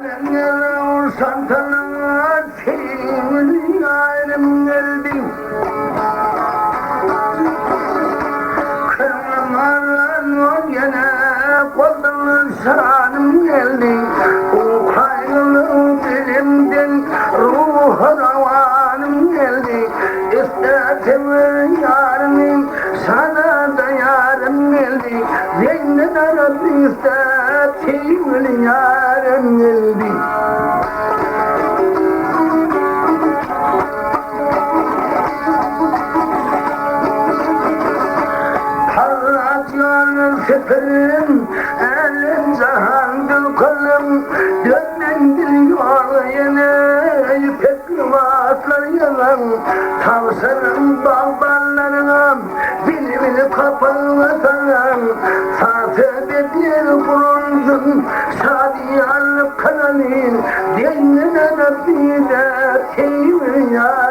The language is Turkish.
Anneler santanlar senin yarım geldi. Kırmızıların o gene kolunu sanım geldi. O kaygılı dilimden ruha davanım geldi. İstedim yarım sana da yarım geldi. Zeynep Rabbi istedim yarım geldi. Parlatıyor seferim, elim zahandır kolum, dönmen diliyor yine, ipekli vaatlar yalan, tavsarım balballarına, bilimini kapalı atarım, saate bekler bulundum, sadiyanlık kanalın, dinle Rabbi de sevim ya.